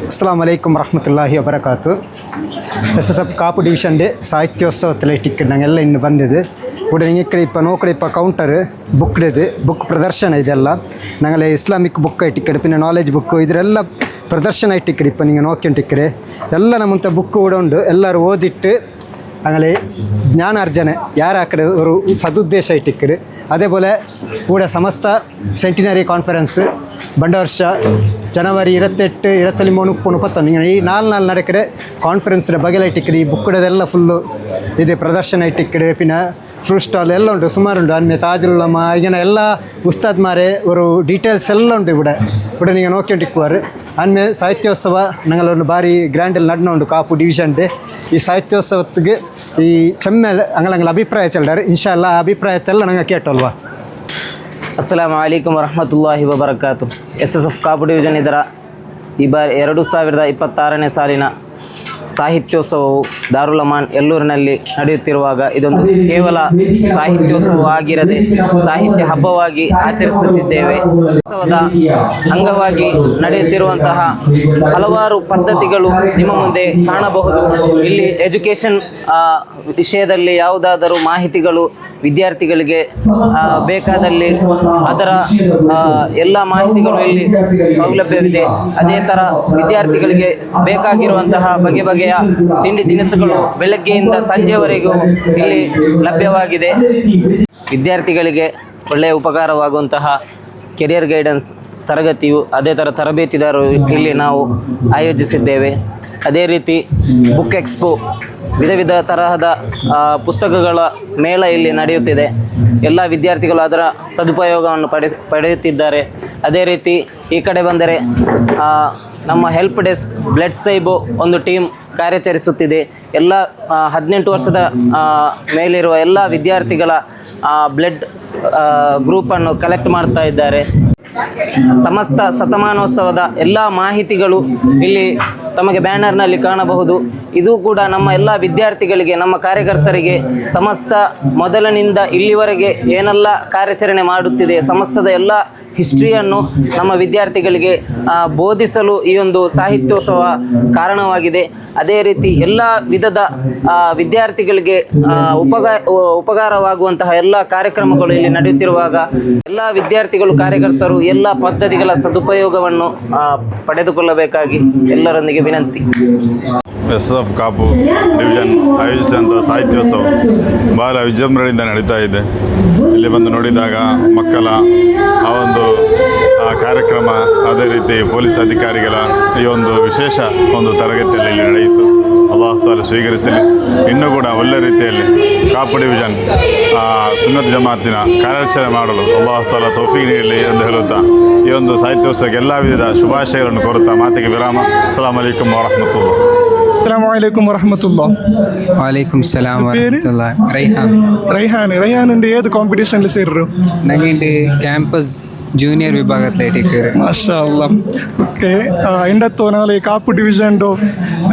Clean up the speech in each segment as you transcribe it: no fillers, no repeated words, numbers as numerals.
ಅಸ್ಸಲಾಮು ಅಲೈಕುಮ್ ವರಹಮತುಲ್ಲಾಹಿ ವಬರಕಾತು. SSF ಕಾಪು ಡಿವಿಷನ್ ಡೇ ಸಾಹಿತ್ಯೋತ್ಸವത്തിൽ ಟಿಕೆಟ್ ನಂಗೆಲ್ಲ ಇನ್ನು ಬಂದಿದೆ. ಕೂಡ ನಿಂಗೆ ಇಪ್ಪ ನೋಕಡೆ ಇಪ್ಪ ಕೌಂಟರ್ ಬುಕ್ ಇದೆ, ಬುಕ್ ಪ್ರದರ್ಶನ ಇದೆಲ್ಲ ನಂಗೆ ಇಸ್ಲಾಮಿಕ್ ಬುಕ್ ಟಿಕೆಟ್ ಪಿನ್ನ ನಾಲೆಜ್ ಬುಕ್ ಇದರೆಲ್ಲ ಪ್ರದರ್ಶನ ಟಿಕೆಟ್ ಇಪ್ಪ ನಿಂಗೆ ನೋಕ್ಯನ್ ಟಿಕೆಟ್ ಎಲ್ಲ ನಮ್ಮಂಥ ಬುಕ್ ಕೂಡ ಉಂಡು. ಎಲ್ಲರೂ ಓದಿಟ್ಟು അങ്ങനെ ജ്ഞാനാർജന യാരാക്കടെ ഒരു സതുദ്ദേശമായിട്ട് ഇക്കട്. അതേപോലെ കൂടെ സമസ്ത സെൻറ്റിനറി കോൺഫറൻസ് ಬಂಡ ವರ್ಷ ಜನವರಿ 28, 23, 30 ಈ 4 നടക്കಡೆ ಕಾನ್ಫರೆನ್ಸ್ ಬಗೆಲೈಟಿಕ್ಕಡೆ ಈ ಬುಕ್ಕಡದೆಲ್ಲ ಫುಲ್ಲು ಇದೆ ಪ್ರದರ್ಶನ ಇಟ್ಟಿಕ್ಕಡೆ. ಪಿನ್ನ ಫ್ರೂಟ್ ಸ್ಟಾಲ್ ಎಲ್ಲ ಉಂಟು, ಸುಮಾರು ಉಂಟು. ಅನ್ಮೆ ತಾಜುಲ್ಲಮ್ಮ ಈಗಿನ ಎಲ್ಲ ಉಸ್ತಾದ್ ಮಾರೆ ഒരു ಡೀಟೇಲ್ಸ್ ಎಲ್ಲ ಉಂಟು ഇവിടെ ನೀವು ನೋಡ್ಕೊಂಡಿಕ್ಕುವಾರು. ಅನ್ಮೆ ಸಾಹಿತ್ಯೋತ್ಸವ ഞങ്ങളൊന്ന് ಭಾರಿ ಗ್ರ್ಯಾಂಡಲ್ಲಿ ನಡ್ನೊಂಡು ಕಾಪು ಡಿವಿಷನ್ ಡೇ. ಈ ಸಾಹಿತ್ಯೋತ್ಸವಕ್ಕೆ ಈ ಚೆಮ್ಮೆ ಅಂಗಳ ಅಭಿಪ್ರಾಯ ಚೆಲ್ಲಾರೆ. ಇನ್ಶಾ ಅಲ್ಲಾ ಆ ಅಭಿಪ್ರಾಯತ್ತೆಲ್ಲ ನಂಗೆ ಕೇಟಲ್ವಾ. ಅಸ್ಸಲಾಮು ಅಲೈಕುಮ್ ವರಹಮತುಲ್ಲಾಹಿ ವಬರಕಾತು. SSF ಕಾಪು ಡಿವಿಷನ್ ಇದರ ಈ ಬಾರಿ 2026ನೇ ಸಾಲಿನ ಸಾಹಿತ್ಯೋತ್ಸವವು ದಾರುಲ್ ಅಮಾನ್ ಎಲ್ಲೂರಿನಲ್ಲಿ ನಡೆಯುತ್ತಿರುವಾಗ ಇದೊಂದು ಕೇವಲ ಸಾಹಿತ್ಯೋತ್ಸವ ಆಗಿರದೆ ಸಾಹಿತ್ಯ ಹಬ್ಬವಾಗಿ ಆಚರಿಸುತ್ತಿದ್ದೇವೆ. ಉತ್ಸವದ ಅಂಗವಾಗಿ ನಡೆಯುತ್ತಿರುವಂತಹ ಹಲವಾರು ಪದ್ಧತಿಗಳು ನಿಮ್ಮ ಮುಂದೆ ಕಾಣಬಹುದು. ಇಲ್ಲಿ ಎಜುಕೇಷನ್ ವಿಷಯದಲ್ಲಿ ಯಾವುದಾದರೂ ಮಾಹಿತಿಗಳು ವಿದ್ಯಾರ್ಥಿಗಳಿಗೆ ಬೇಕಾದಲ್ಲಿ ಅದರ ಎಲ್ಲ ಮಾಹಿತಿಗಳು ಇಲ್ಲಿ ಸೌಲಭ್ಯವಿದೆ. ಅದೇ ಥರ ವಿದ್ಯಾರ್ಥಿಗಳಿಗೆ ಬೇಕಾಗಿರುವಂತಹ ಬಗೆ ಬಗೆಯ ತಿಂಡಿ ತಿನಿಸುಗಳು ಬೆಳಗ್ಗೆಯಿಂದ ಸಂಜೆವರೆಗೂ ಇಲ್ಲಿ ಲಭ್ಯವಾಗಿದೆ. ವಿದ್ಯಾರ್ಥಿಗಳಿಗೆ ಒಳ್ಳೆಯ ಉಪಕಾರವಾಗುವಂತಹ ಕೆರಿಯರ್ ಗೈಡೆನ್ಸ್ ತರಗತಿಯು ಅದೇ ಥರ ತರಬೇತಿದಾರರು ಇಲ್ಲಿ ನಾವು ಆಯೋಜಿಸಿದ್ದೇವೆ. ಅದೇ ರೀತಿ ಬುಕ್ ಎಕ್ಸ್ಪೋ, ವಿಧ ವಿಧ ತರಹದ ಪುಸ್ತಕಗಳ ಮೇಳ ಇಲ್ಲಿ ನಡೆಯುತ್ತಿದೆ. ಎಲ್ಲ ವಿದ್ಯಾರ್ಥಿಗಳು ಅದರ ಸದುಪಯೋಗವನ್ನು ಪಡೆಯುತ್ತಿದ್ದಾರೆ. ಅದೇ ರೀತಿ ಈ ಕಡೆ ಬಂದರೆ ನಮ್ಮ ಹೆಲ್ಪ್ ಡೆಸ್ಕ್ ಬ್ಲಡ್ ಸೈಬು ಒಂದು ಟೀಮ್ ಕಾರ್ಯಾಚರಿಸುತ್ತಿದೆ. ಎಲ್ಲ 18 ವರ್ಷದ ಮೇಲಿರುವ ಎಲ್ಲ ವಿದ್ಯಾರ್ಥಿಗಳ ಬ್ಲಡ್ ಗ್ರೂಪನ್ನು ಕಲೆಕ್ಟ್ ಮಾಡ್ತಾ ಇದ್ದಾರೆ. ಸಮಸ್ತ ಶತಮಾನೋತ್ಸವದ ಎಲ್ಲ ಮಾಹಿತಿಗಳು ಇಲ್ಲಿ ತಮಗೆ ಬ್ಯಾನರ್ನಲ್ಲಿ ಕಾಣಬಹುದು. ಇದು ಕೂಡ ನಮ್ಮ ಎಲ್ಲ ವಿದ್ಯಾರ್ಥಿಗಳಿಗೆ, ನಮ್ಮ ಕಾರ್ಯಕರ್ತರಿಗೆ ಸಮಸ್ತ ಮೊದಲಿನಿಂದ ಇಲ್ಲಿವರೆಗೆ ಏನೆಲ್ಲ ಕಾರ್ಯಾಚರಣೆ ಮಾಡುತ್ತಿದೆ ಸಮಸ್ತದ ಎಲ್ಲ ಹಿಸ್ಟ್ರಿಯನ್ನು ನಮ್ಮ ವಿದ್ಯಾರ್ಥಿಗಳಿಗೆ ಬೋಧಿಸಲು ಈ ಒಂದು ಸಾಹಿತ್ಯೋತ್ಸವ ಕಾರಣವಾಗಿದೆ. ಅದೇ ರೀತಿ ಎಲ್ಲ ವಿಧದ ವಿದ್ಯಾರ್ಥಿಗಳಿಗೆ ಉಪಕಾರವಾಗುವಂತಹ ಎಲ್ಲ ಕಾರ್ಯಕ್ರಮಗಳು ಇಲ್ಲಿ ನಡೆಯುತ್ತಿರುವಾಗ ಎಲ್ಲ ವಿದ್ಯಾರ್ಥಿಗಳು, ಕಾರ್ಯಕರ್ತರು ಎಲ್ಲ ಪದ್ಧತಿಗಳ ಸದುಪಯೋಗವನ್ನು ಪಡೆದುಕೊಳ್ಳಬೇಕಾಗಿ ಎಲ್ಲರೊಂದಿಗೆ ವಿನಂತಿ. SSF ಕಾಪು ಡಿವಿಷನ್ ಆಯೋಜಿಸಿದಂಥ ಸಾಹಿತ್ಯೋತ್ಸವ ಬಹಳ ವಿಜೃಂಭಣೆಯಿಂದ ನಡೀತಾ ಇದೆ. ಇಲ್ಲಿ ಬಂದು ನೋಡಿದಾಗ ಮಕ್ಕಳ ಆ ಒಂದು ಕಾರ್ಯಕ್ರಮ, ಅದೇ ರೀತಿ ಪೊಲೀಸ್ ಅಧಿಕಾರಿಗಳ ಈ ಒಂದು ವಿಶೇಷ ಒಂದು ತರಗತಿಯಲ್ಲಿ ಇಲ್ಲಿ ನಡೆಯಿತು. ಅಲ್ಲಾಹ್ ತಾಲ ಸ್ವೀಕರಿಸಲಿ. ಇನ್ನೂ ಕೂಡ ಒಳ್ಳೆ ರೀತಿಯಲ್ಲಿ ಕಾಪು ಡಿವಿಷನ್ ಸುನ್ನತ್ ಜಮಾತಿನ ಕಾರ್ಯಾಚರಣೆ ಮಾಡಲು ಅಲ್ಲಾಹ್ ತಾಲ ತೌಫೀಕ್ ನೀಡಲಿ ಎಂದು ಹೇಳುತ್ತಾ ಈ ಒಂದು ಸಾಹಿತ್ಯೋತ್ಸವಕ್ಕೆ ಎಲ್ಲ ವಿಧದ ಶುಭಾಶಯಗಳನ್ನು ಕೋರುತ್ತಾ ಮಾತಿಗೆ ವಿರಾಮ. ಅಸ್ಸಲಾಮು ಅಲೈಕುಮ್ ವರಹಮತುಲ್ಲಾಹ್. ಅಸ್ಸಲಾಮು ಅಲೈಕುಂ ವರಹಮತುಲ್ಲಾಹ್. ವಾಲೇಕುಂ ಸಲಾಂ ವರಹಮತುಲ್ಲಾಹ್. റൈഹാൻ ഏത് കോമ്പറ്റീഷനിൽ ചേർന്നു? ഞങ്ങളുടെ ക്യാമ്പസ് ജൂനിയർ വിഭാഗത്തിലേക്ക്. മാഷാ അല്ലാ. ഓക്കെ, എൻ്റെ തോന്നാല് ഈ കാപ്പു ഡിവിഷൻഡോ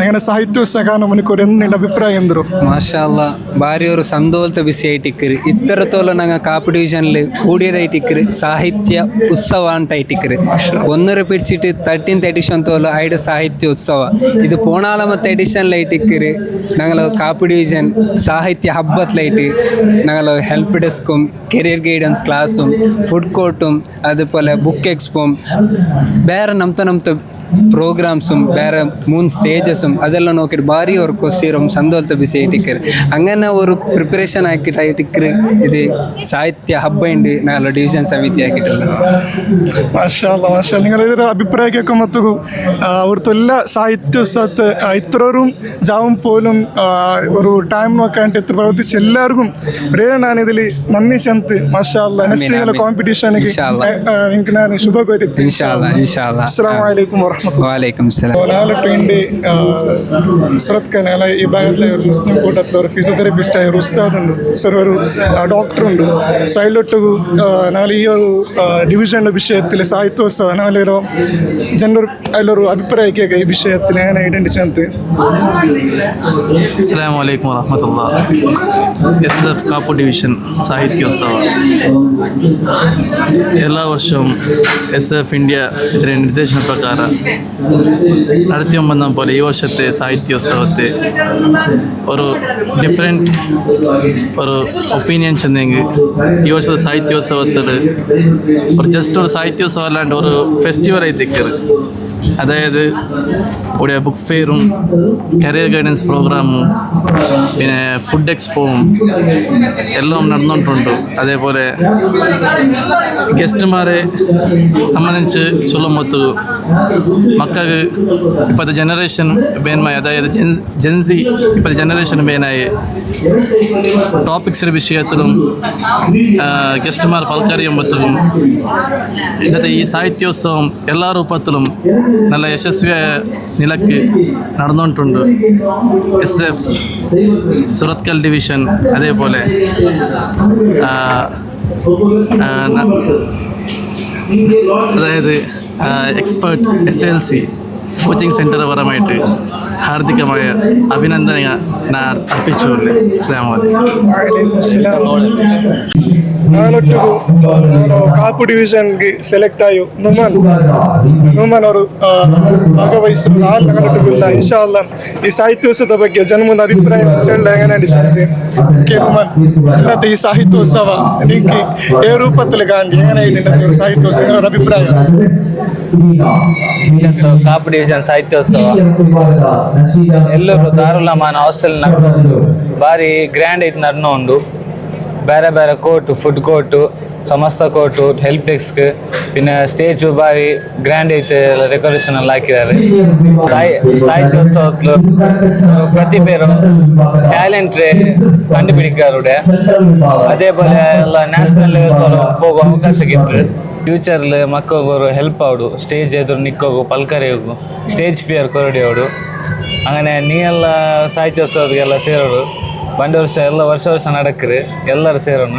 അങ്ങനെ ಸಾಹಿತ್ಯೋತ್ಸವ ಕಾನೂನಿಗೆ ಎಂದಿನ ಅಭಿಪ್ರಾಯ ಎಂದರು? ಮಾಷಾ ಅಲ್ಲಾ, ಭಾರಿ ಅವರು ಸಂದೋಲ್ತ ಬಿಸಿ ಐಟಿಕ್ಕರು ಇತ್ತರತೋಲ ನಂಗೆ ಕಾಪು ಡಿವಿಷನ್ಲಿ ಕೂಡಿಯದೈಟಿಕ್ಕರು ಸಾಹಿತ್ಯ ಉತ್ಸವ ಅಂತ ಐಟಿಕ್ಕರು. ಒಂದರ ಪಿಡ್ಚಿಟ್ಟು 13th ಎಡಿಷನ್ ತೋಲ ಐಡ ಸಾಹಿತ್ಯ ಉತ್ಸವ ಇದು ಪೋಣಾಲಮತ್ತ ಎಡಿಷನ್ಲ ಐಟಿಕ್ಕರು. ഞങ്ങൾ കാപ്പു ഡിവിഷൻ സാഹിത്യ ഹബ്ബത്തിലായിട്ട് ഞങ്ങൾ ഹെൽപ്പ് ഡെസ്കും കരിയർ ഗൈഡൻസ് ക്ലാസ്സും ഫുഡ് കോർട്ടും അതുപോലെ ബുക്ക് എക്സ്പോം ಬೇರೆ ನಮ್ತ ಪ್ರೋಗ್ರಾಮ್സും ಬೇರೆ 3 സ്റ്റേജസും അതെല്ലാം നോക്കിയിട്ട് ഭാരി ഒരു കൊസ്സിരും സന്തോഷത്തെ ബിസി ആയിട്ടിക്കറ്. അങ്ങനെ ഒരു പ്രിപ്പറേഷൻ ആക്കിയിട്ടായിട്ടിക്കറ് ഇത് സാഹിത്യ ഹബ്ബ് ഉണ്ട് ഞങ്ങളുടെ ഡിവിഷൻ സമിതി ആക്കിയിട്ടുള്ളത്. മാഷാ അല്ലാ, മാഷാ. നിങ്ങളിതൊരു അഭിപ്രായം കേൾക്കുമ്പോൾ അവിടുത്തെ സാഹിത്യോത്സവത്തെ ഇത്രയും ജാവും പോലും ഒരു ടൈം നോക്കാണ്ട് ഇത്ര പ്രവർത്തിച്ച് എല്ലാവർക്കും ഒരേ ഞാനിതിൽ നന്ദി ചെന്ന്. മാഷാ അല്ലാ. നെക്സ്റ്റ് നിങ്ങളുടെ കോമ്പറ്റീഷനിಗೆ എനിക്ക് ನಾನು ಶುಭ ಕೋರುತ್ತೇನೆ. ಅಸ್ಸಲಾಮು ಅಲೈಕುಂ ವರಹಮತುಲ್ಲಾಹ್. ವಾಲೇಕುಂ ಸಲಾಂ. ನಾಳೆ ಟ್ರೆಂಡಿ ಸುರತ್ ಕನಾಲ ಈ ಭಾಗத்தில் ഒരു മുസ്ലിം കൂട്ടത്തിൽ ഒരു ഫിസിയോതെറാപ്പിസ്റ്റ് ആയ ഒരു ഉസ്താദ് ഉണ്ട്, സർ ഒരു ഡോക്ടർ ഉണ്ട്. സോ അതിലൊട്ടു നാളെ ഈ ഒരു ഡിവിഷൻ്റെ വിഷയത്തിൽ സാഹിത്യോത്സವ നാളെ ഒരു ಜನರು അതിലൊരു അഭിപ്രായമൊക്കെ ഈ വിഷയത്തിൽ ഞാൻ ഐഡൻറ്റിറ്റി ಅಂತ. ಅಸ್ಸಲಾಮು ಅಲೈಕುಂ ವರಹಮತುಲ್ಲಾಹ್. SSF ಕಾಪು ಡಿವಿಷನ್ ಸಾಹಿತ್ಯೋತ್ಸವ എല്ലാ വർഷവും SSF ഇന്ത്യ ഇതിൻ്റെ നിർദ്ദേശന പ്രകാരം നടത്തിയും വന്ന പോലെ ഈ വർഷത്തെ സാഹിത്യോത്സവത്തെ ഒരു ഡിഫറെൻറ്റ് ഒരു ഒപ്പീനിയൻ ചെന്നെങ്കിൽ ഈ വർഷത്തെ സാഹിത്യോത്സവത്തിൽ ഒരു ജസ്റ്റ് ഒരു സാഹിത്യോത്സവം അല്ലാണ്ട് ഒരു ഫെസ്റ്റിവലായി തെക്കരുത്. അതായത് ഇവിടെ ബുക്ക് ഫെയറും കരിയർ ഗൈഡൻസ് പ്രോഗ്രാമും പിന്നെ ഫുഡ് എക്സ്പോവും എല്ലാം നടന്നുകൊണ്ടുണ്ട്. അതേപോലെ ഗസ്റ്റുമാരെ സംബന്ധിച്ച് ചൊല്ലുമ്പോൾ മക്കൾക്ക് ഇപ്പോഴത്തെ ജനറേഷൻ ബേനായി, അതായത് ജെൻസി ഇപ്പോഴത്തെ ജനറേഷൻ ബേനായി ടോപ്പിക്സിൻ്റെ വിഷയത്തിലും ഗസ്റ്റുമാർ പൽക്കറിയുമ്പോഴത്തേക്കും ഇന്നത്തെ ഈ സാഹിത്യോത്സവം എല്ലാ രൂപത്തിലും നല്ല യശസ്വിയായ നിലക്ക് നടന്നുകൊണ്ടുണ്ട്. SF സുറത്കൽ ഡിവിഷൻ, അതേപോലെ അതായത് എക്സ്പേർട്ട് SLC കോച്ചിങ് സെൻറ്റർ പരമായിട്ട് ഹാർദികമായ അഭിനന്ദനങ്ങൾ ഞാൻ അർപ്പിച്ചു. അസ്സലാമു ನಾನೊಟ್ಟಿಗೂ ನಾನು ಕಾಪು ಡಿವಿಷನ್ಗೆ ಸೆಲೆಕ್ಟ್ ಆಯು ನುಮನ್ ಅವರು ಭಾಗವಹಿಸಲು ನಾನೊಟ್ಟಿಗಿಲ್ಲ. ಇನ್ಶಾಲ್ಲ ಈ ಸಾಹಿತ್ಯೋತ್ಸವದ ಬಗ್ಗೆ ಜನಮುಂದ ಅಭಿಪ್ರಾಯ ಹೇಳಿ ಹೆಂಗೆ ನಡೆಸಿದ್ದೆ ನುಮನ್ ಇಲ್ಲತ್ತೆ ಈ ಸಾಹಿತ್ಯೋತ್ಸವ ನಿಂಗೆ ಏ ರೂಪದಲ್ಲಿ ಗಾಂಧಿ ಹೆಂಗೆ ನಿನ್ನತ್ತೆ ಸಾಹಿತ್ಯೋತ್ಸವ ಅಭಿಪ್ರಾಯ? ಕಾಪು ಡಿವಿಷನ್ ಸಾಹಿತ್ಯೋತ್ಸವ ಎಲ್ಲರೂ ದಾರುಲಮಾನ ಹಾಸ್ಟೆಲ್ನ ಭಾರಿ ಗ್ರ್ಯಾಂಡ್ ಐತೆ ನಡ್ನ ಉಂಡು. ಬೇರೆ ಬೇರೆ ಕೋರ್ಟು, ಫುಡ್ ಕೋರ್ಟು, ಸಮಸ್ತ ಕೋರ್ಟು, ಹೆಲ್ಪ್ ಡೆಸ್ಕ್, പിന്നെ സ്റ്റേജ് ഭാരി ഗ്രാൻഡ് ആയിട്ട് ഡെക്കറേഷൻ എല്ലാം ആക്കിയതാണ്. സാഹിത്യോത്സവത്തിൽ പ്രതിപേരും ടാലന്റ് കണ്ടുപിടിക്കാറുണ്ട്. അതേപോലെ ಎಲ್ಲ ನ್ಯಾಷನಲ್ ಲೆವೆಲ್ ಹೋಗೋ ಅವಕಾಶ ಗಿಟ್ಟು ಫ್ಯೂಚರ್ಲಿ ಮಕ್ಕಳಿಗೆ ഒരു ಹೆಲ್ಪ್ ಆವಡು. സ്റ്റേജ് ಎದುರು ನಿಕ್ಕೋಗು, ಪಲ್ಕರಿಯೋಗು, ಸ್ಟೇಜ್ ಫಿಯರ್ ಕೊರಡಿ ಆವಡು. അങ്ങനെ ನೀ ಎಲ್ಲ ಸಾಹಿತ್ಯೋತ್ಸವಕ್ಕೆಲ್ಲ ಸೇರೋರು ಬಂದ ವರ್ಷ ಎಲ್ಲ ವರ್ಷ നടക്കറ് ಎಲ್ಲರೂ ಸೇರೋಣ.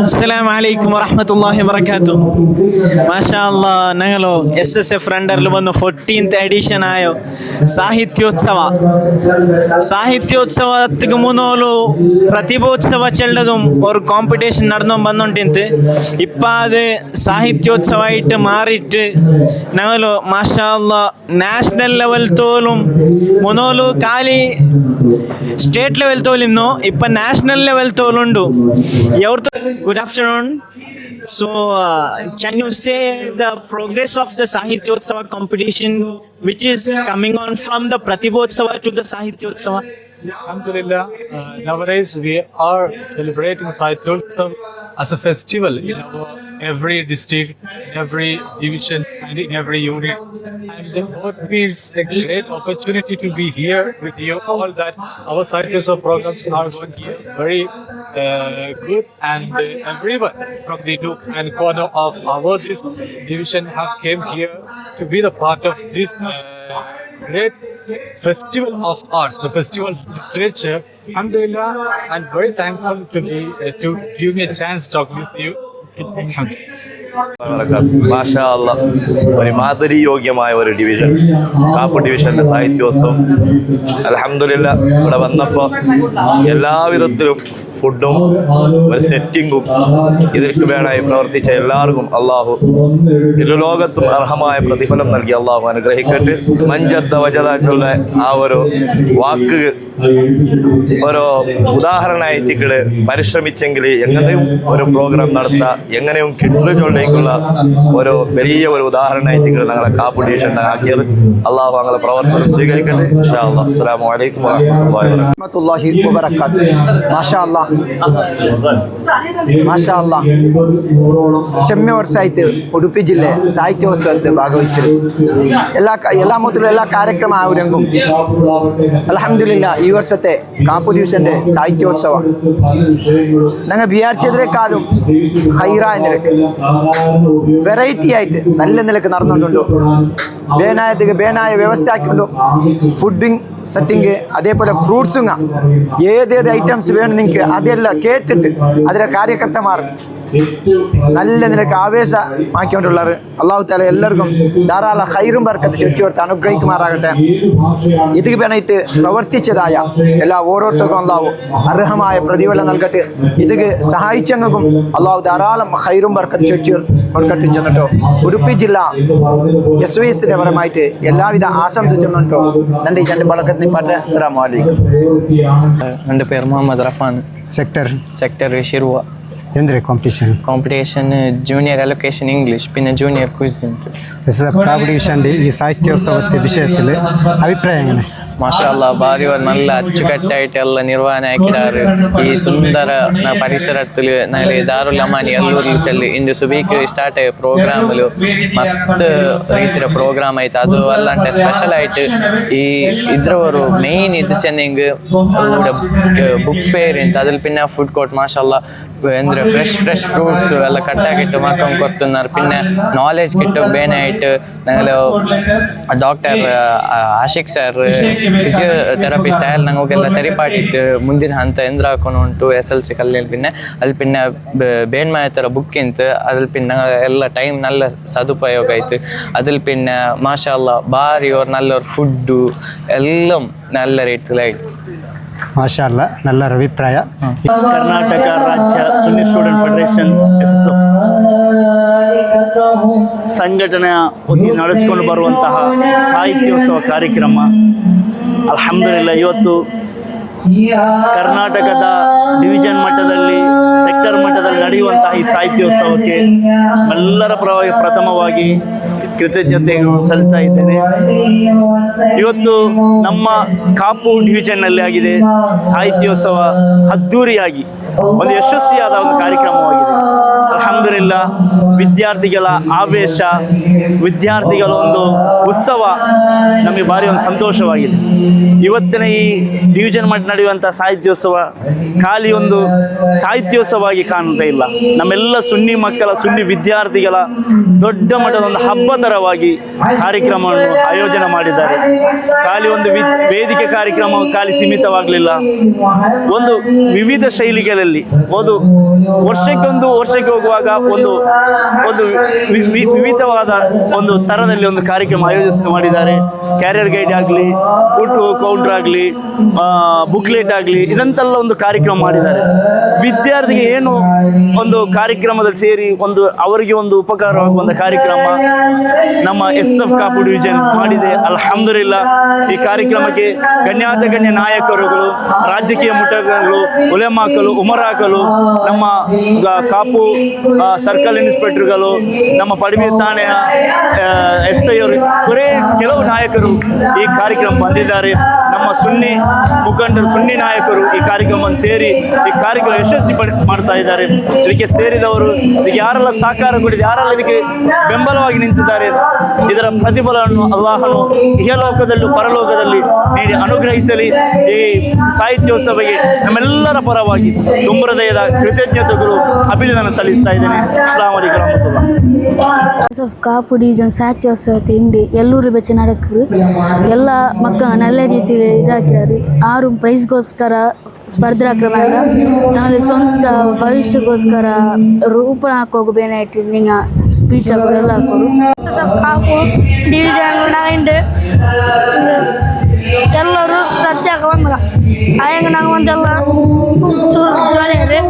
അസ്സലാമു അലൈക്കും വറഹ്മത്തുള്ളാഹി വബറകാതുഹു. മാഷാ അല്ലാഹ്, ഞങ്ങളോ SSF രണ്ടറിൽ വന്നു 14th എഡിഷൻ ആയോ സാഹിത്യോത്സവത്തിക്ക് മുന്നോಲು ಪ್ರತಿಭೋತ್ಸವ ಚೆಲ್ಲതും ഒരു കോമ്പറ്റീഷൻ നടന്നു വന്നോണ്ടിಂತ ഇപ്പ അത് സാഹിത്യോത്സവ ആയിട്ട് മാറിയിട്ട് ഞങ്ങളോ മാഷാ അല്ലാഹ് നാഷണൽ ലെവൽ തോലും മുന്നോಲು ಖಾಲಿ ಸ್ಟೇಟ್ ಲೆವೆಲ್ ತೋಲಿನ್ನು ಇಪ್ಪ ನ್ಯಾಷನಲ್ ಲೆವೆಲ್ ತೋಲುಂಡು. Good afternoon. So, can you say the progress of the Sahityotsava competition, which is coming on from the Pratibhotsava to the Sahityotsava? Alhamdulillah, nowadays we are celebrating Sahityotsava as a festival in our every district, every division, and in every unit. And what feels a great opportunity to be here with you all, that our Sahityotsava programs are going here very good, and everyone from the nook and corner of our this division have came here to be the part of this great festival of arts, the festival of literature. Alhamdulillah, I'm very thankful to give me a chance to talk with you. മാഷാ അല്ലാഹ്, ഒരു മാതൃയോഗ്യമായ ഒരു division, കാപ്പ് ഡിവിഷന്റെ സാഹിത്യോത്സവം. അൽഹംദുലില്ലാഹ്, ഇവിടെ വന്നപ്പോൾ എല്ലാവിധത്തിലും ഫുഡും ഒരു സെറ്റിങ്ങും ഇതിற்கு വേണമായി പ്രവർത്തിച്ച എല്ലാവർക്കും അള്ളാഹു ഇരുലോകത്തും അർഹമായ പ്രതിഫലം നൽകി അള്ളാഹു അനുഗ്രഹിക്കട്ടെ. മഞ്ചത്ത വജദ ആ ഒരു വാക്ക് ഒരു ഉദാഹരണമായിട്ട് പരിശ്രമിച്ചെങ്കിൽ എങ്ങനെയും ഒരു പ്രോഗ്രാം നടത്താം, എങ്ങനെയും കിട്ടുള്ള ഒരു വലിയ ഒരു ഉദാഹരണമായിട്ട് ഞങ്ങളെ കാപ്പ് ഡിവിഷൻ ആക്കിയത്. അള്ളാഹു ഞങ്ങളെ പ്രവർത്തനം സ്വീകരിക്കട്ടെ. ഇൻഷാ അല്ലാഹ്. അസ്സലാമു അലൈക്കും വറഹ്മത്തുള്ളാഹി വബറകാതുഹു. മാഷാ അല്ലാഹ്, മാഷാ അല്ലാഹ്, ചെമ്മ ವರ್ಷಾಯ್ತು ಉಡುಪಿ ಜಿಲ್ಲೆ ಸಾಹಿತ್ಯೋತ್ಸವದಲ್ಲಿ ಭಾಗವಹಿಸಿರು. ಎಲ್ಲ ಮೊದಲು ಎಲ್ಲ ಕಾರ್ಯಕ್ರಮ ಆವರೆಂಗೂ ಅಲ್ಹಮ್ದುಲಿല്ലാ ഈ വർഷത്തെ കാപ്പു ഡിവിഷന്റെ സാഹിത്യോത്സവ ഞങ്ങൾ വിചാരിച്ചതിനേക്കാളും ഹൈറായ നിലക്ക് വെറൈറ്റി ആയിട്ട് നല്ല നിലക്ക് നടന്നുകൊണ്ടുണ്ടോ. ಬೇನಾಯ ವ್ಯವಸ್ಥೆ ಹಾಕಿಕೊಂಡು ಫುಡ್ಡಿಂಗ್ ಸೆಟ್ಟಿಂಗ್, അതേപോലെ ഫ്രൂട്ട്സും ഏതേത് ഐറ്റംസ് വേണം നിങ്ങൾക്ക് അതെല്ലാം കേട്ടിട്ട് അതിലെ കാര്യകർത്തമാർ നല്ല നിലക്ക് ആവേശമാക്കിക്കൊണ്ടുള്ളവർ. അള്ളാഹു താല എല്ലാവർക്കും ധാരാളം ഹൈറും ബർക്കത്ത് ചുറ്റി കൊടുത്ത് അനുഗ്രഹിക്കുമാറാകട്ടെ. ഇതിക്ക് വേണ്ടിയിട്ട് പ്രവർത്തിച്ചതായ എല്ലാ ഓരോരുത്തർക്കും അള്ളാഹു അർഹമായ പ്രതിഫലം നൽകട്ടെ. ഇതിക്ക് സഹായിച്ചെങ്ങൾക്കും അള്ളാഹു ധാരാളം ഹൈറും ബർക്കത്ത് ചുറ്റി കൊടുക്കട്ടും ചെന്നിട്ടോ ഉടുപ്പി ജില്ല SVSന്റെ പരമായിട്ട് എല്ലാവിധ ആശംസ ചെന്നിട്ടോ നന്ദി എൻ്റെ ബളക്കത്തിന് പാട്ട് അസ്സലാമു അലൈക്കും. എൻ്റെ പേര് മുഹമ്മദ് റഫാൻ, സെക്ടർ ಶಿರುವ. ಎಂದ್ರೆ ಕಾಂಪಿಟೇಷನ್ ಜೂನಿಯರ್ ಅಲೊಕೇಶನ್ ಇಂಗ್ಲಿಷ್ പിന്നെ ജൂനിയർ ക്വിസ് ಅಂತ. ಕಾಪು ಡಿವಿಷನ್ ಈ ಸಾಹಿತ್ಯೋತ್ಸವದ ವಿಷಯത്തിൽ ಅಭಿಪ್ರಾಯ എങ്ങനെ? ಮಾಷಾಲ್ಲ ಭಾರಿ നല്ല ಅಚ್ಚುಕಟ್ಟಾയിട്ട് ಎಲ್ಲ ನಿರ್ವಹಣೆ ಹಾಕಿದ್ದಾರೆ. ಈ ಸುಂದರ ಪರಿಸರത്തിൽ ನಾಳೆ ದಾರುಲ್ ಅಮಾನಿ ಎಲ್ಲೂರಿൽ ചെല്ലി ಇಂದು ಸುಬೀಕ್ ಸ್ಟಾರ್ಟ್ ಆಗಿ ಪ್ರೋಗ್ರಾಮಲು ಮಸ್ತ್ ರೀತಿಯ ಪ್ರೋಗ್ರಾಮ್ ಆಯ್ತು. ಅದು ಅಲ್ಲಂటే ಸ್ಪೆಷಲ್ ಆയിട്ട് ಈ ಇದ್ರವರು മെയിൻ ഇത് ಚೆನ್ನಿಂಗ್ ಬುಕ್ ಫೇರ್ ಅಂತ ಅದ್ರಲ್ಲಿ പിന്നെ ಫುಡ್ ಕೋರ್ಟ್ ಮಾಷಾಲ್ಲ ಅಂದ್ರೆ ಫ್ರೆಶ್ ಫ್ರೂಟ್ಸ್ ಎಲ್ಲ ಕಟ್ಟಾಗಿಟ್ಟು ಮಕ್ಕಳು ಕೊಡ್తున్నారు. പിന്നെ ನಾಲೆಜ್ ಕಿಟ್ಟು ಬೇನೆ ಆಯ್ತು. ഞങ്ങൾ ಡಾಕ್ಟರ್ ಆಶಿಕ್ ಸರ್ ಫಿಸಿಯೋಥೆರಪಿಸ್ಟ್ ಆयल ನಂಗೆಲ್ಲ ತೆರಿಪಾಟಿಟ್ಟು ಮುಂದಿನ ಹಂತ ಎಂದ್ರ ಹಾಕೊಂಡು ಉಂಟು SLC ಕಲ್ಯಲ್ಲಿ പിന്നെ ಅಲ್ಲಿ പിന്നെ ಬೇನ್ಮಾಯ ಥರ ಬುಕ್ ಇಂತು ಅದ್ರಲ್ಲಿ പിന്നെ ಎಲ್ಲ ಟೈಮ್ നല്ല ಸದುಪಯೋಗ ಆಯ್ತು. ಅದ್ರಲ್ಲಿ പിന്നെ ಮಾಷಾಲ್ಲ ಭಾರಿ ಅವ್ರು ನಲ್ಲವ್ರ ಫುಡ್ಡು ಎಲ್ಲ നല്ല ರೀತಿಲಾಯ್ತು. ಮಾಷಾಲ್ಲ ನಲ್ಲರ ಅಭಿಪ್ರಾಯ. ಕರ್ನಾಟಕ ರಾಜ್ಯ ಸುನ್ನಿ ಸ್ಟೂಡೆಂಟ್ ಫೆಡರೇಷನ್ SSF ಸಂಘಟನೆಯ ವತಿ ನಡೆಸಿಕೊಂಡು ಬರುವಂತಹ ಸಾಹಿತ್ಯೋತ್ಸವ ಕಾರ್ಯಕ್ರಮ ಅಲ್ಹಮ್ದುಲಿಲ್ಲ ಇವತ್ತು ಕರ್ನಾಟಕದ ಡಿವಿಷನ್ ಮಟ್ಟದಲ್ಲಿ ಸೆಕ್ಟರ್ ಮಟ್ಟದಲ್ಲಿ ನಡೆಯುವಂತಹ ಈ ಸಾಹಿತ್ಯೋತ್ಸವಕ್ಕೆ ಎಲ್ಲರ ಪರವಾಗಿ ಪ್ರಥಮವಾಗಿ ಕೃತಜ್ಞತೆಗಳು ಸಲ್ಲಿಸ್ತಾ ಇದ್ದೇನೆ. ಇವತ್ತು ನಮ್ಮ ಕಾಪು ಡಿವಿಷನ್ನಲ್ಲಿ ಆಗಿದೆ ಸಾಹಿತ್ಯೋತ್ಸವ ಅದ್ದೂರಿಯಾಗಿ ಒಂದು ಯಶಸ್ವಿಯಾದ ಒಂದು ಕಾರ್ಯಕ್ರಮವಾಗಿದೆ. ಅಲ್ಹಮ್ದುಲಿಲ್ಲ ವಿದ್ಯಾರ್ಥಿಗಳ ಆವೇಶ, ವಿದ್ಯಾರ್ಥಿಗಳ ಒಂದು ಉತ್ಸವ ನಮಗೆ ಭಾರಿ ಒಂದು ಸಂತೋಷವಾಗಿದೆ. ಇವತ್ತಿನ ಈ ಡಿವಿಷನ್ ಮಟ್ಟ ನಡೆಯುವಂಥ ಸಾಹಿತ್ಯೋತ್ಸವ ಖಾಲಿ ಒಂದು ಸಾಹಿತ್ಯೋತ್ಸವವಾಗಿ ಕಾಣ್ತಾ ಇಲ್ಲ. ನಮ್ಮೆಲ್ಲ ಸುನ್ನಿ ಮಕ್ಕಳ, ಸುನ್ನಿ ವಿದ್ಯಾರ್ಥಿಗಳ ದೊಡ್ಡ ಮಟ್ಟದ ಒಂದು ಹಬ್ಬ ಥರವಾಗಿ ಕಾರ್ಯಕ್ರಮವನ್ನು ಆಯೋಜನೆ ಮಾಡಿದ್ದಾರೆ. ಖಾಲಿ ಒಂದು ವೇದಿಕೆ ಕಾರ್ಯಕ್ರಮ ಖಾಲಿ ಸೀಮಿತವಾಗಲಿಲ್ಲ. ಒಂದು ವಿವಿಧ ಶೈಲಿಗಳಲ್ಲಿ ಒಂದು ವರ್ಷಕ್ಕೆ ಹೋಗುವಾಗ ಒಂದು ವಿವಿಧವಾದ ಒಂದು ಥರದಲ್ಲಿ ಒಂದು ಕಾರ್ಯಕ್ರಮ ಆಯೋಜನೆ ಮಾಡಿದ್ದಾರೆ. ಕ್ಯಾರಿಯರ್ ಗೈಡ್ ಆಗಲಿ, ಫುಡ್ ಕೌಂಟರ್ ಆಗಲಿ, ಬುಕ್ಲೆಟ್ ಆಗಲಿ, ಇದಂತೆಲ್ಲ ಒಂದು ಕಾರ್ಯಕ್ರಮ ಮಾಡಿದ್ದಾರೆ. ವಿದ್ಯಾರ್ಥಿಗೆ ಏನು ಒಂದು ಕಾರ್ಯಕ್ರಮದಲ್ಲಿ ಸೇರಿ ಅವರಿಗೆ ಒಂದು ಉಪಕಾರವಾಗುವಂಥ ಕಾರ್ಯಕ್ರಮ ನಮ್ಮ SSF ಕಾಪು ಡಿವಿಷನ್ ಮಾಡಿದೆ. ಅಲ್ಹಮ್ದುಲಿಲ್ಲ ಈ ಕಾರ್ಯಕ್ರಮಕ್ಕೆ ಗಣ್ಯ ನಾಯಕರುಗಳು, ರಾಜಕೀಯ ಮುಖಂಡರುಗಳು, ಉಲೆಮಾಕಲು, ಉಮರಾಕಲು, ನಮ್ಮ ಕಾಪು ಸರ್ಕಲ್ ಇನ್ಸ್ಪೆಕ್ಟರ್ಗಳು, ನಮ್ಮ ಪಡಿಮೆ ಠಾಣೆಯ SI ಅವರು, ಕೆಲವು ನಾಯಕರು ಈ ಕಾರ್ಯಕ್ರಮ ಬಂದಿದ್ದಾರೆ. ನಮ್ಮ ಸುನ್ನಿ ಮುಖಂಡರು, ಸುನ್ನಿ ನಾಯಕರು ಈ ಕಾರ್ಯಕ್ರಮವನ್ನು ಸೇರಿ ಈ ಕಾರ್ಯಕ್ರಮ ಯಶಸ್ವಿ ಮಾಡ್ತಾ ಇದ್ದಾರೆ. ಇದಕ್ಕೆ ಸೇರಿದವರು, ಇದಕ್ಕೆ ಯಾರೆಲ್ಲ ಸಹಕಾರ ಕೊಟ್ಟಿದೆ, ಯಾರೆಲ್ಲ ಇದಕ್ಕೆ ಬೆಂಬಲವಾಗಿ ನಿಂತಿದ್ದಾರೆ, ಇದರ ಪ್ರತಿಫಲವನ್ನು ಅಲ್ಲಾಹನು ಇಹಲೋಕದಲ್ಲೂ ಪರಲೋಕದಲ್ಲಿ ನೀಡಿ ಅನುಗ್ರಹಿಸಲಿ. ಈ ಸಾಹಿತ್ಯೋತ್ಸವಕ್ಕೆ ನಮ್ಮೆಲ್ಲರ ಪರವಾಗಿ ತುಂಬ ಹೃದಯದ ಕೃತಜ್ಞತೆಗಳು, ಅಭಿನಂದನೆ ಸಲ್ಲಿಸ್ತಾ ಇದ್ದೇನೆ. ಅಸ್ಸಲಾಮು ಅಲೈಕುಂ ವರಹಮತುಲ್ಲಾಹ್. ಕಾಪು ಡಿವಿಷನ್ ಸಾಹಿತ್ಯೋತ್ಸವத்தை ಇಂಡಿ ಎಲ್ಲೂರು ಬೆಚ್ಚ நடக்குது. ಎಲ್ಲ ಮಕ್ಕಳ நல்ல ರೀತಿಯಲ್ಲಿ ಇದಾಕಿದ್ದಾರೆ. ಯಾರು ಪ್ರೈಸ್ಗೋಸ್ಕರ ಸ್ಪರ್ಧಾಕ್ರಮ ನಾಳೆ ಸ್ವಂತ ಭವಿಷ್ಯಕ್ಕೋಸ್ಕರ ರೂಪಣ ಹಾಕೋಗಬೇನಾಯ್ತು ನಿಂಗ ಸ್ಪೀಚ್ ಹಾಕೋರೆಲ್ಲ ಹಾಕೋರು. ಕಾಪು ಡಿವಿಷನ್ ನಾವಿಂಡು ಎಲ್ಲರೂ ಪ್ರತ್ಯೇಕ ಒಂದು ಅಯ್ಯಂಗೆ ನಾವು ಒಂದೆಲ್ಲ ಜೋಲಿಯರು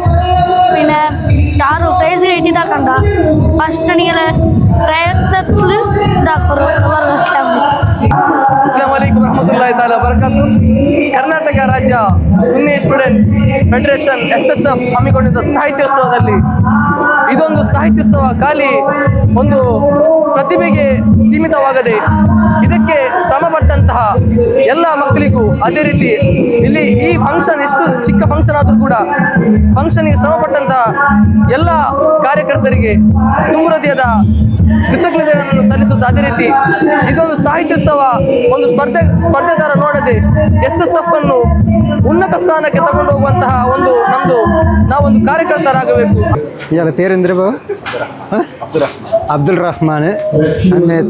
പിന്നെ ಯಾರು ಪ್ರೈಸ್ ಇಟ್ಟಿದ್ದಾಕಂಡ ಫಸ್ಟ್ ನನಗೆಲ್ಲ ಪ್ರಯತ್ನത്തിൽ ಇದಾಕೋರು ಎಲ್ಲರೂ ಅಸ್ಸಲಾಮು ಅಲೈಕುಂ ವರಹಮತುಲ್ಲಾಹಿ ತಾಲಾ ಬರಕಾತು. ಕರ್ನಾಟಕ ರಾಜ್ಯ ಸುನ್ನಿ ಸ್ಟೂಡೆಂಟ್ ಫೆಡರೇಷನ್ SSF ಹಮ್ಮಿಕೊಂಡಿದ್ದ ಸಾಹಿತ್ಯೋತ್ಸವದಲ್ಲಿ ಇದೊಂದು ಸಾಹಿತ್ಯೋತ್ಸವ ಖಾಲಿ ಒಂದು ಪ್ರತಿಭೆಗೆ ಸೀಮಿತವಾಗದೆ ಇದಕ್ಕೆ ಶ್ರಮಪಟ್ಟಂತಹ ಎಲ್ಲ ಮಕ್ಕಳಿಗೂ, ಅದೇ ರೀತಿ ಇಲ್ಲಿ ಈ ಫಂಕ್ಷನ್ ಎಷ್ಟು ಚಿಕ್ಕ ಫಂಕ್ಷನ್ ಆದರೂ ಕೂಡ ಫಂಕ್ಷನ್ಗೆ ಶ್ರಮಪಟ್ಟಂತಹ ಎಲ್ಲ ಕಾರ್ಯಕರ್ತರಿಗೆ ತುಂಬ ಹೃದಯದ ಕೃತಜ್ಞತೆಗಳನ್ನು ಸಲ್ಲಿಸುತ್ತಾ, ಅದೇ ರೀತಿ ಇದೊಂದು ಸಾಹಿತ್ಯೋತ್ಸವ ಒಂದು ಸ್ಪರ್ಧೆ ಥರ ನೋಡದೆ SSF ಅನ್ನು ಉನ್ನತ ಸ್ಥಾನಕ್ಕೆ ತಗೊಂಡು ಹೋಗುವಂತಹ ನಾವೊಂದು ಕಾರ್ಯಕರ್ತರಾಗಬೇಕು. ഇയാളെ പേരെന്തിനാ? അബ്ദുൽ റഹ്മാൻ,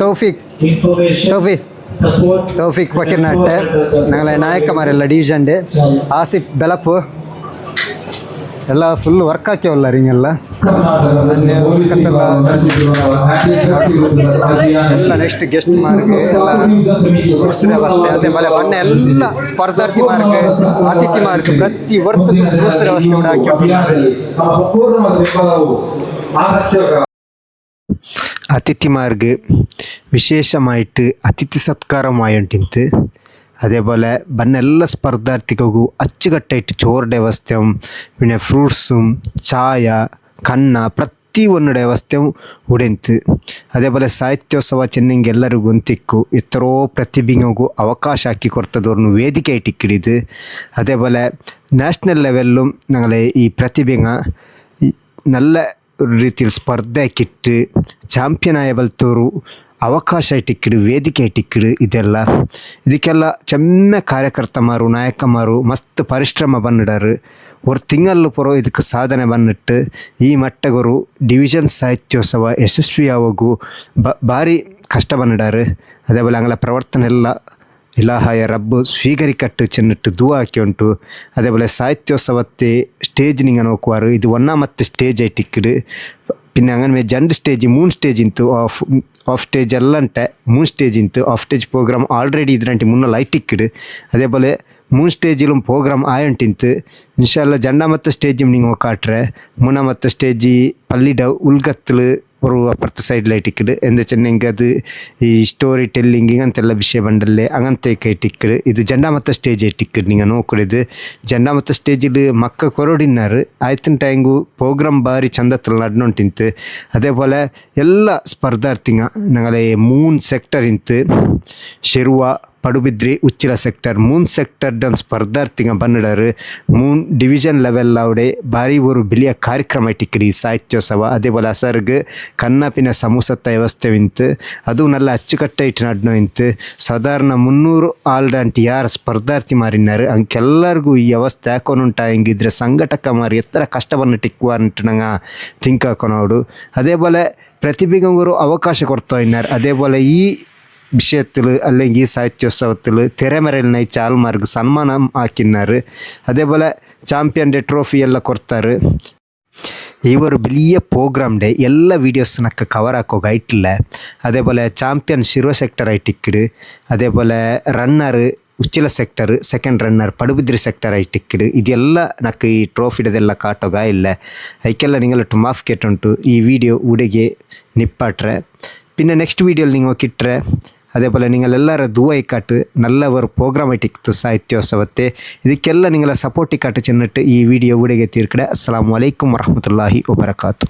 തൗഫീഖ് പക്കിർനാട്ട്, ഞങ്ങളെ നായക്കന്മാരെಲ್ಲ ಡಿವಿಷನ್ಡೆ ಆಸಿಫ್ ಬೆಲಪು ಎಲ್ಲ ಫುಲ್ ವರ್ಕ್ ಹಾಕ್ಯವಲ್ಲ ಹಿಂಗೆಲ್ಲ ಎಲ್ಲ ನೆಕ್ಸ್ಟ್ ಗೆಸ್ಟ್ ಮಾರ್ಕ್ ಎಲ್ಲ ಫ್ರೂಟ್ಸ್ ವ್ಯವಸ್ಥೆ ಅದೇ ಮೇಲೆ ಮೊನ್ನೆ ಎಲ್ಲ ಸ್ಪರ್ಧಾರ್ಥಿ ಮಾರ್ಕ್, ಅತಿಥಿ ಮಾರ್ಕ್ ಪ್ರತಿ ವರ್ತು ಫ್ರೂಟ್ಸ್ ವ್ಯವಸ್ಥೆ ಕೂಡ ಹಾಕಿ അതിഥിമാർക്ക് വിശേഷമായിട്ട് അതിഥി സത്കാരമായിട്ടുണ്ട്. അതേപോലെ വന്ന എല്ലാ സ്പർധാർത്ഥികൾക്കും അച്ചുകട്ടായിട്ട് ചോറിൻ്റെ വ്യവസ്ഥയും പിന്നെ ഫ്രൂട്ട്സും ചായ ಕನ್ನ ಪ್ರತಿಯೊಂದು ವ್ಯವಸ್ಥೆ ಉಡೆಂತು. അതേപോലെ സാഹിത്യോത്സವ ಚೆನ್ನಂಗೆ ಎಲ್ಲರಿಗೂ ಗೊಂತಿಕ್ಕು ಎತ್ತರೋ ಪ್ರತಿಭೆಗೂ ಅವಕಾಶ ಹಾಕಿ ಕೊಡ್ತದವ್ರನ್ನು ವೇದಿಕೆ ಇಟ್ಟಿಕ್ಕಿಡಿದು. അതേപോലെ നാഷണൽ ലെവലിലും ഞങ്ങളെ ഈ പ്രതിഭ നല്ല ರೀತಿಯಲ್ಲಿ ಸ್ಪರ್ಧೆ ಆಕಿಟ್ಟು ಚಾಂಪಿಯನ್ ಆಯಬಲ್ತವರು ಅವಕಾಶ ಇಟ್ಟಿಕ್ಕಿಡು ವೇದಿಕೆ ಇಟ್ಟಿಕ್ಕಿಡು. ಇದಕ್ಕೆಲ್ಲ ಚೆಮ್ಮೆ ಕಾರ್ಯಕರ್ತಮಾರು ನಾಯಕಮಾರು ಮಸ್ತ್ ಪರಿಶ್ರಮ ಬಂದಿಡಾರು. ஒரு ತಿಂಗಳು ಪುರೋ ಇದಕ್ಕೆ ಸಾಧನೆ ಬಂದಿಟ್ಟು ಈ ಮಟ್ಟಗರು ಡಿವಿಷನ್ ಸಾಹಿತ್ಯೋತ್ಸವ ಯಶಸ್ವಿಯಾವಾಗೂ ಭಾರಿ ಕಷ್ಟ ಬಂದಿಡಾರು. അതേപോലെ ಅಂಗಳ ಪ್ರವರ್ತನೆ ಎಲ್ಲ ಇಲಾಹಾಯ ರಬ್ಬು ಸ್ವೀಕರಿಕಟ್ಟು ಚೆನ್ನಿಟ್ಟು ದೂ ಹಾಕಿ ಉಂಟು. അതേപോലെ സാഹിത്യോത്സവത്തെ സ്റ്റേജ് നിങ്ങൾ നോക്കുവാറ് ഇത് ഒന്നാമത്തെ സ്റ്റേജ് ആയിട്ടിക്കിട്. പിന്നെ അങ്ങനെ 2 സ്റ്റേಜ್ 3 സ്റ്റೇಜ್ ಇಂತು ಆಫ್ ಸ್ಟೇಜ್ ಎಲ್ಲ ಉಂಟೆ 3 സ്റ്റೇಜ್ ಇಂತು ಆಫ್ ಸ್ಟೇಜ್ ಪ್ರೋಗ್ರಾಮ್ ಆಲ್ರೆಡಿ ಇದ್ರಂಟಿ ಮುನ್ನ ಲೈಟ್ ಇಕ್ಕಿಡು. അതേപോലെ 3 സ്റ്റേജിലും പ്രോഗ്രാം ആയുണ്ടിಂತು ഇൻഷാല്ല 2ാമത്തെ സ്റ്റേജും നിങ്ങൾ കാട്ടെ 3ാമത്തെ സ്റ്റേജ് പള്ളിയുടെ ഉൾഗത്തിൽ ഒരു അപ്പുറത്തെ സൈഡിലായിട്ട് ഇക്കിട്. എന്താ വെച്ചിട്ടുണ്ടെങ്കിൽ അത് ഈ സ്റ്റോറി ടെല്ലിങ് അങ്ങനത്തെ വിഷയ ബണ്ടല്ലേ അങ്ങനത്തെയൊക്കെ ഇട്ടിക്കിട്. ഇത് 2ാമത്തെ സ്റ്റേജ് ആയിട്ടിക്കിട്. നിങ്ങൾ നോക്കിയത് 2ാമത്തെ സ്റ്റೇಜಿൽ ಮಕ್ಕ ಕೊರಡಿನಾರು ಆಯ್ತಿನ ಟೈಂಗು ಪ್ರೋಗ್ರಾಮ್ ಭಾರಿ ಚಂದത്തിൽ നടന്നുകൊണ്ടിಂತು. അതേപോലെ ಎಲ್ಲ ಸ್ಪರ್ಧಾರ್ಥಿಗ ഞങ്ങളെ 3 ಸೆಕ್ಟರ್ ಇಂತು ಶಿರುವ ಪಡುಬಿದ್ರಿ ಉಚ್ಚಿಲ ಸೆಕ್ಟರ್ 3 ಸೆಕ್ಟರ್ಡ ಸ್ಪರ್ಧಾರ್ಥಿಗ ಬಂದಿಡಾರು. 3 ಡಿವಿಷನ್ ಲೆವೆಲ್ അവിടെ ಭಾರಿ ഒരു വലിയ ಕಾರ್ಯಕ್ರಮ ಇಟ್ಟಿಕ್ಕಿಡಿ ಸಾಹಿತ್ಯೋತ್ಸವ. അതേപോലെ ಅಸರ್ಗೆ ಕನ್ನಪಿನ ಸಮೂಸತ್ತ ವ್ಯವಸ್ಥೆ ಇಂತು ಅದು നല്ല ಅಚ್ಚುಕಟ್ಟಾയിട്ട് നടന്നു ಇಂತು ಸಾಧಾರಣ 300 ಆಲ್ಡಂಟಿ ಯಾರು ಸ್ಪರ್ಧಾರ್ಥಿ ಮಾರಿನಾರು ಅಂಕೆಲ್ಲರಿಗೂ ಈ ವ್ಯವಸ್ಥೆ ಹಾಕೊಂಡುಂಟಾಗಿದ್ರೆ ಸಂಘಟಕಮಾರು ಎತ್ತರ ಕಷ್ಟವನ್ನು ಟಿಕ್ಕುವಂಟು ನಂಗೆ ಥಿಂಕ್ ಹಾಕೋನೋಡು. അതേപോലെ പ്രതിഭകൾ അവകാശം കൊടുത്തു ഇന്നാർ. അതേപോലെ ഈ വിഷയത്തിൽ അല്ലെങ്കിൽ ഈ സാഹിത്യോത്സവത്തിൽ തിരമറയിൽ നയിച്ച ആൾമാർക്ക് സമ്മാനം ആക്കിനാറ്. അതേപോലെ ചാമ്പ്യൻ്റെ ട്രോഫി എല്ലാം കൊടുത്താറ്. ഈ ഒരു വലിയ പ്രോഗ്രാമിൻ്റെ എല്ലാ വീഡിയോസിനൊക്കെ കവർ ആക്കുകയായിട്ടില്ല. അതേപോലെ ചാമ്പ്യൻ ಶಿರುವ ಸೆಕ್ಟರ್ ആയിട്ടിക്കിട്. അതേപോലെ runner Uchila sector second runner Padubidri sector ಆಯ್ತಿಕ್ಕಿಡು. ಇದೆಲ್ಲ ನಕ್ಕೆ ಈ ಟ್ರೋಫಿಡದೆಲ್ಲ ಕಾಟೋಗ ಇಲ್ಲ ಅದಕ್ಕೆಲ್ಲ ನಿಂಗಲಟ್ಟು ಮಾಫ್ ಕೇಟುಂಟು ಈ ವಿಡಿಯೋ ಉಡೆಗೆ ನಿಪ್ಪಾಟ್ರೆ. പിന്നെ നെക്സ്റ്റ് വീഡിയോയിൽ നിങ്ങൾ കിട്ടേ. അതേപോലെ നിങ്ങളെല്ലാവരും ദുആയിക്കാട്ട് നല്ല ഒരു പ്രോഗ്രാം ആയിട്ടിತ್ತು സാഹിത്യോത്സവത്തെ. ಇದಕ್ಕೆಲ್ಲ നിങ്ങളെ സപ്പോർട്ടിക്കാട്ട് ചെന്നിട്ട് ഈ വീഡിയോ ഇവിടേക്ക് തീർക്കടേ. അസ്സലാമു അലൈക്കും വറഹ്മത്തുള്ളാഹി വബറകാതുഹു.